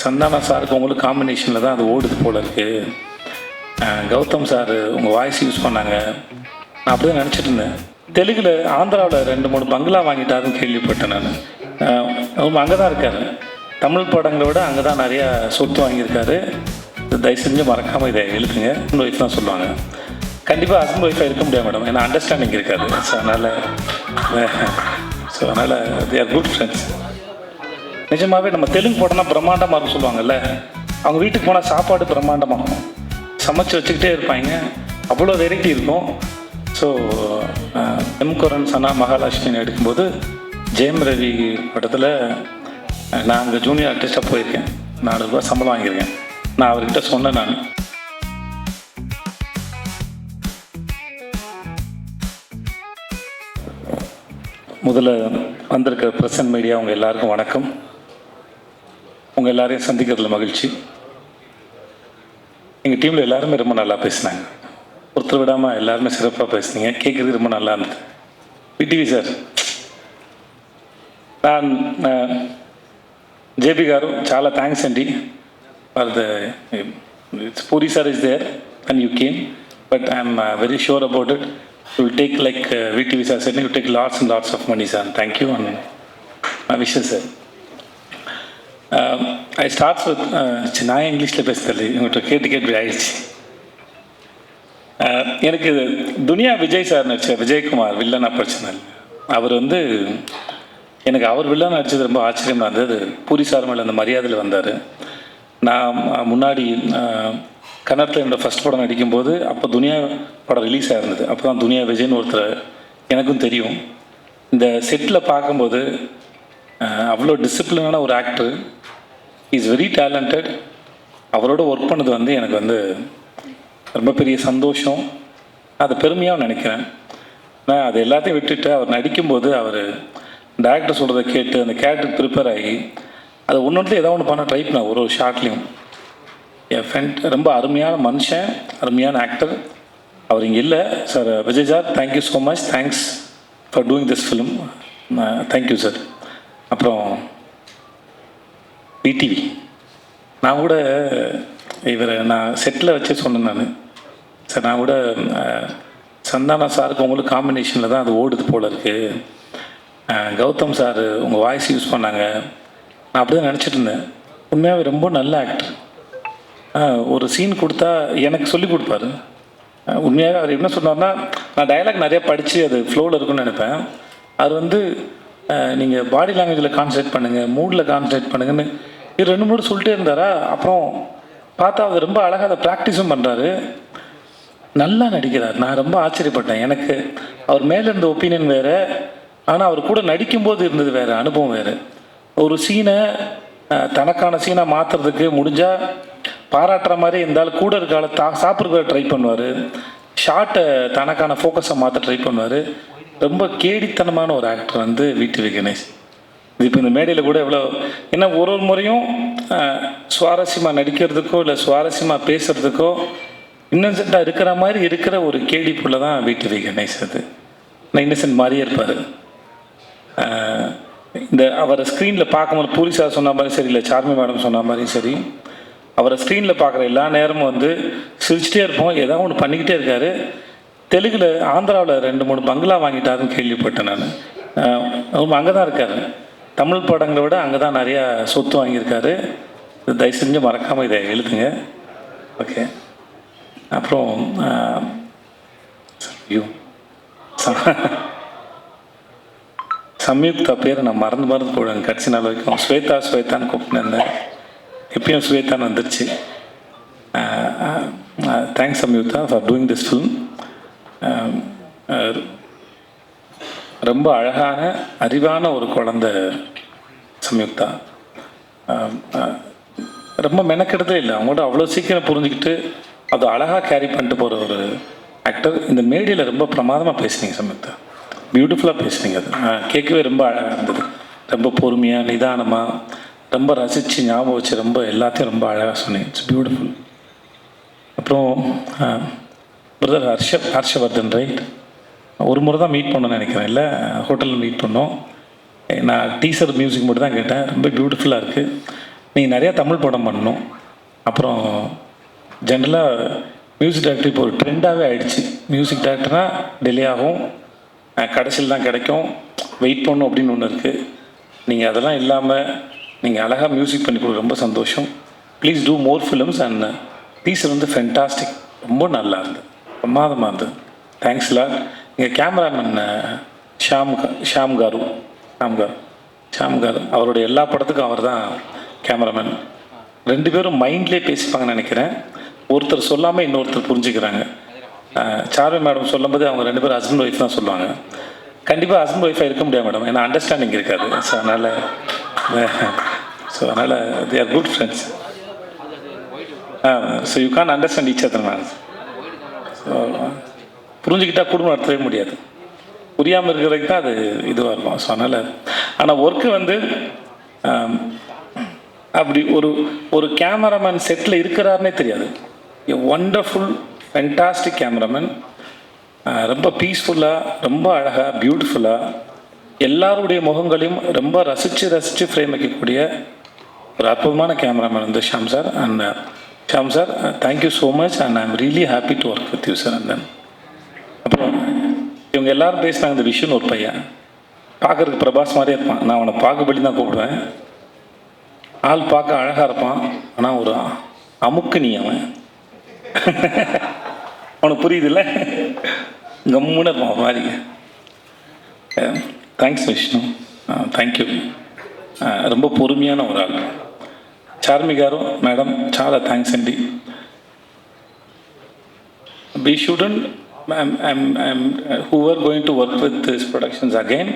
சந்தானா சாருக்கு உங்களுக்கு காம்பினேஷனில் தான் அது ஓடுது போல் இருக்குது. கௌதம் சார் உங்கள் வாய்ஸ் யூஸ் பண்ணாங்க. நான் அப்படியே நினச்சிட்டு இருந்தேன். தெலுங்கில் ஆந்திராவில் 2-3 பங்களா வாங்கிட்டாருன்னு கேள்விப்பட்டேன் நான். அவங்க அங்கே தான் இருக்கார். தமிழ் படங்களை விட அங்கே தான் நிறையா சொத்து வாங்கியிருக்காரு. தயவு செஞ்சு மறக்காமல் இதை எழுதுங்க. ஹஸ்பண்ட் ஒய்ஃப் தான் சொல்லுவாங்க. கண்டிப்பாக ஹஸ்பண்ட் ஒய்ஃபாக இருக்க முடியாது மேடம், ஏன்னா அண்டர்ஸ்டாண்டிங் இருக்காது. அதனால் தே ஆர் குட் ஃப்ரெண்ட்ஸ். நிஜமாகவே நம்ம தெலுங்கு படம்னா பிரம்மாண்டமாக இருக்கும் சொல்லுவாங்கல்ல. அவங்க வீட்டுக்கு போனால் சாப்பாடு பிரம்மாண்டமாகும், சமைச்சு வச்சுக்கிட்டே இருப்பாங்க, அவ்வளோ வெரைட்டி இருக்கும். ஸோ எம் குரன் சனா மகாலட்சுமி எடுக்கும்போது ஜெயம் ரவி படத்தில் நான் அங்கே ஜூனியர் ஆர்டிஸ்ட்டாக போயிருக்கேன். 4 ரூபா சம்பளம் வாங்கியிருக்கேன். நான் அவர்கிட்ட சொன்னேன். நான் முதல்ல வந்திருக்கிற பிரசன்ட் மீடியா உங்கள் எல்லாருக்கும் வணக்கம். உங்கள் எல்லாரையும் சந்திக்கிறதுல மகிழ்ச்சி. எங்கள் டீமில் எல்லாருமே ரொம்ப நல்லா பேசினாங்க. ஒருத்தர் விடாமல் எல்லாருமே சிறப்பாக பேசுனீங்க. கேட்குறது ரொம்ப நல்லா இருந்தது. విటివి సార్, நான் జేపీ గారు చాలా థ్యాంక్స్ అండి for the Puri sir is there and you came, but I'm very sure about it. You will take like VTV sir said, you will take lots and lots of money, sir. Thank you and my wishes, sir. I start with நான் இங்கிலீஷில் பேசுறது இவங்கள்ட்ட கேட்டு ஆயிடுச்சு. எனக்கு துனியா Vijay sir நடிச்ச விஜயகுமார் வில்லனா பிரச்சனை இல்லை. அவர் எனக்கு அவர் வில்லன் நடிச்சது ரொம்ப ஆச்சரியமாக இருந்தது. பூரி சார் மேலே அந்த மரியாதையில் வந்தார். நான் முன்னாடி கன்னடத்தில் என்னோடய ஃபஸ்ட் படம் நடிக்கும்போது அப்போ துனியா படம் ரிலீஸ் ஆகிருந்தது. அப்போ தான் துனியா விஜய்னு ஒருத்தர் எனக்கும் தெரியும். இந்த செட்டில் பார்க்கும்போது அவ்வளோ டிசிப்ளினான ஒரு ஆக்டர், இஸ் வெரி டேலண்டட். அவரோட ஒர்க் பண்ணது எனக்கு ரொம்ப பெரிய சந்தோஷம். அதை பெருமையாக நினைக்கிறேன். நான் அது எல்லாத்தையும் விட்டுட்டு அவர் நடிக்கும்போது அவர் டேரக்டர் சொல்கிறத கேட்டு அந்த கேரக்டருக்கு ப்ரிப்பேர் ஆகி அதை ஒன்று ஏதாவது ஒன்று பண்ண ட்ரை பண்ணேன். ஒரு ஷார்ட்லேயும் என் ஃப்ரெண்ட் ரொம்ப அருமையான மனுஷன், அருமையான ஆக்டர். அவர் இங்கே இல்லை sir. Vijay sir, thank you so much. Thanks for doing this film. Thank you sir. அப்புறம் விடிவி, நான் கூட இவரை நான் செட்டில் வச்சே சொன்னேன். சார் நான் கூட சந்தானா சாருக்கு உங்களுக்கு காம்பினேஷனில் தான் அது ஓடுது போல் இருக்குது. கௌதம் சார் உங்கள் வாய்ஸ் யூஸ் பண்ணாங்க. நான் அப்படி தான் நினச்சிட்டு இருந்தேன். உண்மையாகவே ரொம்ப நல்ல ஆக்டர். ஒரு சீன் கொடுத்தா எனக்கு சொல்லி கொடுப்பாரு. உண்மையாக அவர் என்ன சொன்னார்னா, நான் டயலாக் நிறையா படித்து அது ஃப்ளோவில் இருக்குன்னு நினைப்பேன். அவர் நீங்கள் பாடி லாங்குவேஜில் கான்சன்ட்ரேட் பண்ணுங்கள், மூடில் கான்சன்ட்ரேட் பண்ணுங்கன்னு இது 2-3 சொல்லிட்டே இருந்தாரா. அப்புறம் பார்த்தா அவர் ரொம்ப அழகாக அதை ப்ராக்டிஸும் பண்ணுறாரு, நல்லா நடிக்கிறார். நான் ரொம்ப ஆச்சரியப்பட்டேன். எனக்கு அவர் மேலே இருந்த ஒப்பீனியன் வேறு, ஆனால் அவர் கூட நடிக்கும்போது இருந்தது வேறு அனுபவம் வேறு. ஒரு சீனை தனக்கான சீனாக மாற்றுறதுக்கு முடிஞ்சால் பாராட்டுற மாதிரி இருந்தாலும் கூட இருக்கால சாப்பிட்றத ட்ரை பண்ணுவார். ஷார்ட்டை தனக்கான ஃபோக்கஸை மாற்ற ட்ரை பண்ணுவார். ரொம்ப கேடித்தனமான ஒரு ஆக்டர் விடிவி கணேஷ். இது இப்போ இந்த மேடையில் கூட எவ்வளோ ஏன்னா ஒரு முறையும் சுவாரஸ்யமாக நடிக்கிறதுக்கோ இல்லை சுவாரஸ்யமாக பேசுகிறதுக்கோ இன்னசென்ட்டாக இருக்கிற மாதிரி இருக்கிற ஒரு கேடி புள்ள தான் விடிவி கணேஷ். அது நான் இன்னசென்ட் மாதிரியே இருப்பார். இந்த அவரை ஸ்க்ரீனில் பார்க்கும்போது பூரி சார் சொன்ன மாதிரி சரி, இல்லை சார்மி மேடம் சொன்ன மாதிரியும் சரி, அவரை ஸ்க்ரீனில் பார்க்குற எல்லா நேரமும் சிரிச்சிட்டே இருப்போம். ஏதாவது ஒன்று பண்ணிக்கிட்டே இருக்கார். தெலுங்கில் ஆந்திராவில் 2-3 பங்களா வாங்கிட்டாருன்னு கேள்விப்பட்டேன் நான். அவங்க அங்கே தான் இருக்கார். தமிழ் படங்களை விட அங்கே தான் நிறையா சொத்து வாங்கியிருக்காரு. தயவு செஞ்சு மறக்காமல் இதை எழுதுங்க. ஓகே. அப்புறம் சம்யுக்தா பேர் நான் மறந்து போடுவேன் கடைசி நாள் வரைக்கும். ஸ்வேதான்னு கூப்பிட்டுருந்தேன். எப்பயும் ஸ்வேதான்னு வந்துருச்சு. Thanks Samyuktha for doing this film. ரொம்ப அழகான அறிவான ஒரு குழந்தை சம்யுக்தா. ரொம்ப மெனக்கெடுதே இல்லை. அவங்களோட அவ்வளோ சீக்கிரம் புரிஞ்சுக்கிட்டு அது அழகாக கேரி பண்ணிட்டு போகிற ஒரு ஆக்டர். இந்த மேடையில் ரொம்ப பிரமாதமாக பேசுனீங்க சம்யுக்தா, பியூட்டிஃபுல்லாக பேசுனீங்க. அது கேட்கவே ரொம்ப அழகாக இருந்தது. ரொம்ப பொறுமையாக நிதானமாக ரொம்ப ரசித்து ஞாபகம் வச்சு ரொம்ப எல்லாத்தையும் ரொம்ப அழகாக சொன்னீங்க. It's beautiful. அப்புறம் பிரதர் ஹர்ஷவர்தன், ரைட்? ஒரு முறை தான் மீட் பண்ணோன்னு நினைக்கிறேன், இல்லை ஹோட்டலில் மீட் பண்ணோம். நான் டீசர் மியூசிக் மட்டும் தான் கேட்டேன். ரொம்ப பியூட்டிஃபுல்லாக இருக்குது. நீங்கள் நிறையா தமிழ் படம் பண்ணணும். அப்புறம் ஜென்ரலாக மியூசிக் டைரக்டர் இப்போ ஒரு ட்ரெண்டாகவே ஆகிடுச்சு. மியூசிக் டைரக்டர்னால் டிலே ஆகும், கடைசியில் தான் கிடைக்கும், வெயிட் பண்ணணும் அப்படின்னு ஒன்று இருக்குது. நீங்கள் அதெல்லாம் இல்லாமல் நீங்கள் அழகாக மியூசிக் பண்ணி கொடுக்க ரொம்ப சந்தோஷம். Please do more films. And teaser வந்து ஃபென்டாஸ்டிக், ரொம்ப நல்லா இருந்தது, பிரமாதமாக இருந்தது. தேங்க்ஸ்லா. எங்கள் கேமராமேன் ஷாம் காரு அவருடைய எல்லா படத்துக்கும் அவர் தான் கேமராமேன். 2 பேரும் மைண்ட்லேயே பேசிப்பாங்கன்னு நினைக்கிறேன். ஒருத்தர் சொல்லாமல் இன்னொருத்தர் புரிஞ்சுக்கிறாங்க. சார்வி மேடம் சொல்லும்போது அவங்க 2 பேரும் ஹஸ்பண்ட் ஒய்ஃப் தான் சொல்லுவாங்க. கண்டிப்பாக ஹஸ்பண்ட் ஒய்ஃபாக இருக்க முடியாது மேடம், ஏன்னா அண்டர்ஸ்டாண்டிங் இருக்காது. ஸோ அதனால் they are good friends. So you can understand each other ma'am. So புரிஞ்சுக்கிட்டால் குடும்பம் நடத்தவே முடியாது. புரியாமல் இருக்கிறதுக்கு தான் அது இதுவாக இருக்கும். ஸோ அதனால் ஆனால் ஒர்க்கு வந்து அப்படி ஒரு கேமராமேன் செட்டில் இருக்கிறாருன்னே தெரியாது. எ ஒண்டர்ஃபுல் ஃபென்டாஸ்டிக் கேமராமேன். ரொம்ப பீஸ்ஃபுல்லாக, ரொம்ப அழகாக, பியூட்டிஃபுல்லாக எல்லாருடைய முகங்களையும் ரொம்ப ரசித்து ஃப்ரேம் வைக்கக்கூடிய ஒரு அற்புதமான கேமராமேன் வந்து Sham sir. And Sham sir, thank you so much. And I am really happy to work with you sir. And then அப்புறம் இவங்க எல்லோரும் பேசினாங்க. இந்த விஷயம் ஒரு பையன் பார்க்குறதுக்கு பிரபாஸ் மாதிரியே இருப்பான். நான் அவனை பாகுபலி தான் கூப்பிடுவேன். ஆள் பார்க்க அழகாக இருப்பான், ஆனால் ஒரு அமுக்கு நீ அவன் அவனுக்கு புரியுதுல்ல, கம்முன்னு இருப்பான் மாதிரி. Thanks Vishnu, thank you. ரொம்ப பொறுமையான ஒரு ஆள். చార్మి గారు మేడం చాలా థ్యాంక్స్ అండి. We shouldn't, who are going to work with these productions again,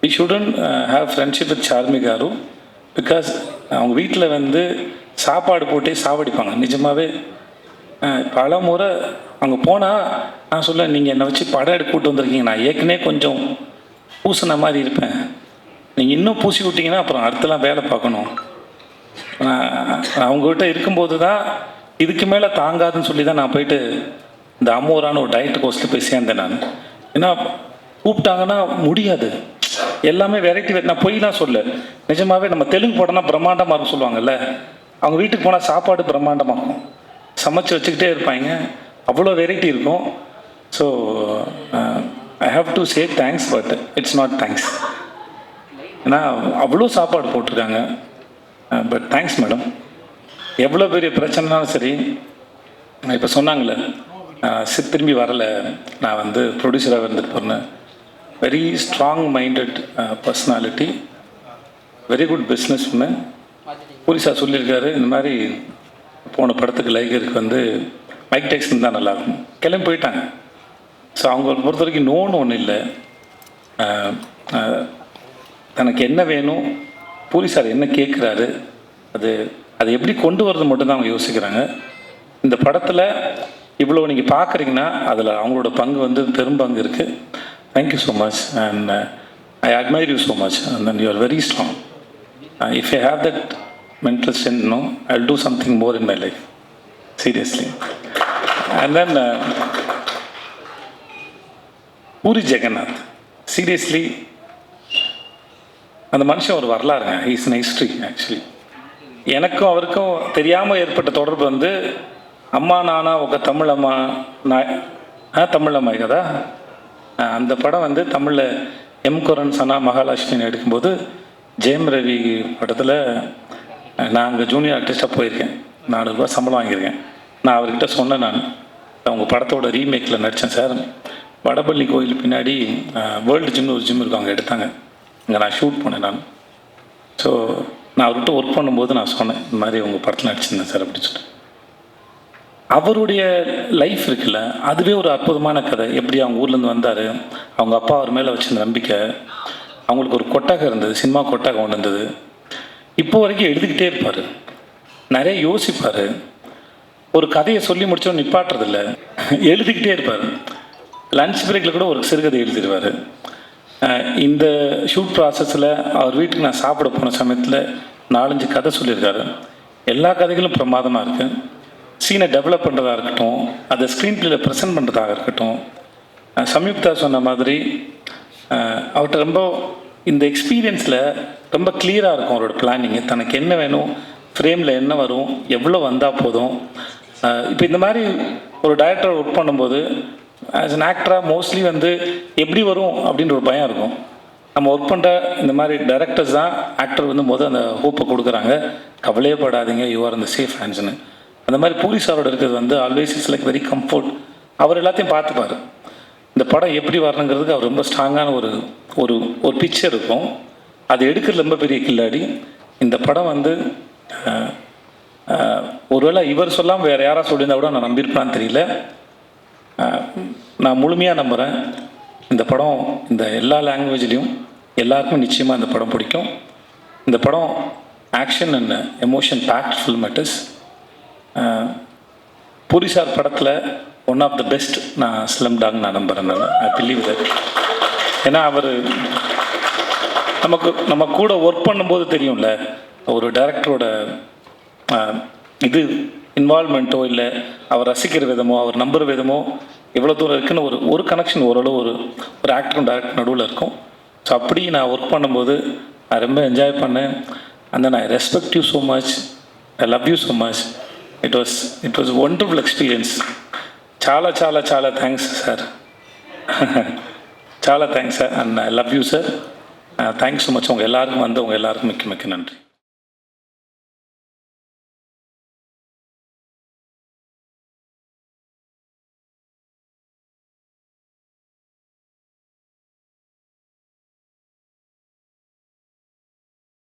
we shouldn't have friendship with Charmi garu, because அவங்க வீட்டில் வந்து சாப்பாடு போட்டே சாவடிப்பாங்க. நிஜமாகவே பல முறை அங்கே போனால் நான் சொல்ல, நீங்கள் என்னை வச்சு படம் எடுக்க கூட்டு வந்திருக்கீங்க, நான் ஏற்கனவே கொஞ்சம் பூசின மாதிரி இருப்பேன், நீங்கள் இன்னும் பூசி விட்டிங்கன்னா அப்புறம் அடுத்தலாம் வேலை பார்க்கணும். அவங்ககிட்ட இருக்கும்போது தான் இதுக்கு மேலே தாங்காதுன்னு சொல்லி தான் நான் போயிட்டு இந்த அம்மூரான ஒரு டயட் கோர்ஸில் போய் சேர்ந்தேன் நான். ஏன்னா கூப்பிட்டாங்கன்னா முடியாது, எல்லாமே வெரைட்டி. நான் பொய்லாம் சொல்ல, நிஜமாகவே நம்ம தெலுங்கு படம்னா பிரம்மாண்டமாக இருக்கும் சொல்லுவாங்கல்ல, அவங்க வீட்டுக்கு போனால் சாப்பாடு பிரம்மாண்டமாக இருக்கும், சமைச்சு வச்சுக்கிட்டே இருப்பாங்க, அவ்வளோ வெரைட்டி இருக்கும். So I have to say thanks, but it's not thanks. ஏன்னா அவ்வளோ சாப்பாடு போட்டிருக்காங்க. But thanks madam. எவ்வளோ பெரிய பிரச்சனைனாலும் சரி, இப்போ சொன்னாங்களே திரும்பி வரலை, நான் வந்து ப்ரொடியூசராக இருந்துட்டு போகிறேன். Very strong minded personality, very good business woman. Puri sir சொல்லியிருக்காரு, இந்த மாதிரி போன படத்துக்கு லைகருக்கு வந்து மைக் டைசன் தான் நல்லாயிருக்கும், கிளம்பி போயிட்டாங்க. ஸோ அவங்க பொறுத்த வரைக்கும் நோன்னு ஒன்றும் இல்லை. தனக்கு என்ன வேணும், பூரி சார் என்ன கேட்குறாரு, அது எப்படி கொண்டு வரது மட்டும்தான் அவங்க யோசிக்கிறாங்க. இந்த படத்தில் இவ்வளோ நீங்கள் பார்க்குறீங்கன்னா அதில் அவங்களோட பங்கு வந்து பெரும்பங்கு இருக்குது. Thank you so much. And I admire you so much. And then you are very strong. If I have that mental strength, no, I'll do something more in my life, seriously. And then Puri Jagannath, seriously, அந்த மனுஷன் ஒரு வரலாறுங்க. He's an history actually. எனக்கும் அவருக்கும் தெரியாமல் ஏற்பட்ட தொடர்பு வந்து அம்மா நானா ఒక தமிழம்மா தமிழம்மா கதா, அந்த படம் வந்து தமிழில் எம் குரன் சனா மகாலட்சுமி எடுக்கும்போது ஜெயம் ரவி படத்தில் நான் அங்கே ஜூனியர் ஆர்டிஸ்ட்டாக போயிருக்கேன். 400 ரூபா சம்பளம் வாங்கியிருக்கேன். நான் அவர்கிட்ட சொன்னேன், நான் அவங்க படத்தோட ரீமேக்கில் நடித்தேன் சார். வடபள்ளி கோயில் பின்னாடி வேர்ல்டு ஜிம்னு ஒரு ஜிம் இருக்கும், அங்கே எடுத்தாங்க, அங்கே நான் ஷூட் பண்ணேன் நான். ஸோ நான் அவர்கிட்ட ஒர்க் பண்ணும்போது நான் சொன்னேன், இந்த மாதிரி உங்கள் படத்தில் நடிச்சிருந்தேன் சார் அப்படின்னு சொல்லிட்டு. அவருடைய லைஃப் இருக்குல்ல, அதுவே ஒரு அற்புதமான கதை. எப்படி அவங்க ஊர்லேருந்து வந்தார், அவங்க அப்பா அவர் மேலே வச்சிருந்த நம்பிக்கை, அவங்களுக்கு ஒரு கொட்டகை இருந்தது, சினிமா கொட்டகை ஒன்று இருந்தது. இப்போ வரைக்கும் எழுதிக்கிட்டே இருப்பார், நிறைய யோசிப்பார், ஒரு கதையை சொல்லி முடிச்சோன்னு நிப்பாட்டுறதில்ல, எழுதிக்கிட்டே இருப்பார். லன்ச் பிரேக்கில் கூட ஒரு சிறுகதை எழுதிடுவார். இந்த ஷூட் ப்ராசஸில் அவர் வீட்டுக்கு நான் சாப்பிட போன சமயத்தில் 4-5 கதை சொல்லியிருக்காரு. எல்லா கதைகளும் பிரமாதமாக இருக்குது. சீனை டெவலப் பண்ணுறதா இருக்கட்டும், அதை ஸ்க்ரீன் பிளேயில் ப்ரெசென்ட் பண்ணுறதாக இருக்கட்டும். சம்யுக்தா சொன்ன மாதிரி அவர்கிட்ட ரொம்ப இந்த எக்ஸ்பீரியன்ஸில் ரொம்ப கிளியராக இருக்கும் அவரோட பிளானிங்கு. தனக்கு என்ன வேணும், ஃப்ரேமில் என்ன வரும், எவ்வளோ வந்தால் போதும். இப்போ இந்த மாதிரி ஒரு டைரக்டர் ஒர்க் பண்ணும்போது ஆஸ் அன் ஆக்டராக மோஸ்ட்லி வந்து எப்படி வரும் அப்படின்ற ஒரு பயம் இருக்கும். நம்ம ஒர்க் பண்ணுற இந்த மாதிரி டைரக்டர்ஸ் தான் ஆக்டர் வந்து அந்த ஹோப்பை கொடுக்குறாங்க, கவலையே படாதீங்க, யூ ஆர் இந்த சேஃப் ஹேண்ட்ஸ்னு. அந்த மாதிரி பூரி சாரோட இருக்கிறது வந்து always is like very comfort. அவர் எல்லாத்தையும் பார்த்துப்பார். இந்த படம் எப்படி வரணுங்கிறதுக்கு அவர் ரொம்ப ஸ்ட்ராங்கான ஒரு ஒரு ஒரு பிக்சர் இருக்கும். அது எடுக்கிறது ரொம்ப பெரிய கில்லாடி. இந்த படம் வந்து ஒருவேளை இவர் சொல்லாமல் வேறு யாராவது சொல்லியிருந்தா கூட நான் நம்பியிருப்பான்னு தெரியல. நான் முழுமையாக நம்புகிறேன் இந்த படம் இந்த எல்லா லாங்குவேஜ்லேயும் எல்லாருக்கும் நிச்சயமாக இந்த படம் பிடிக்கும். இந்த படம் action and emotion packed film it is. Puri sir படத்தில் ஒன் ஆஃப் த பெஸ்ட் நான் ஸ்லம் டாக் நான் நம்புகிறேன். I believe that. ஏன்னா அவர் நம்ம கூட ஒர்க் பண்ணும்போது தெரியும்ல, ஒரு டைரக்டரோட இது இன்வால்மெண்ட்டோ இல்லை அவர் ரசிக்கிற விதமோ அவர் நம்புகிற விதமோ எவ்வளோ தூரம் இருக்குன்னு ஒரு கனெக்ஷன் ஓரளவு ஒரு ஆக்டரும் டைரக்டர் நடுவில் இருக்கும். ஸோ அப்படி நான் ஒர்க் பண்ணும்போது நான் ரொம்ப என்ஜாய் பண்ணேன். And then I respect you so much, I love you so much. It was wonderful experience. చాలా చాలా చాలా థ్యాంక్స్ సార్. చాలా thanks sir. And I love you sir. Thanks so much. உங்கள் எல்லாருக்கும் மிக்க மிக்க நன்றி.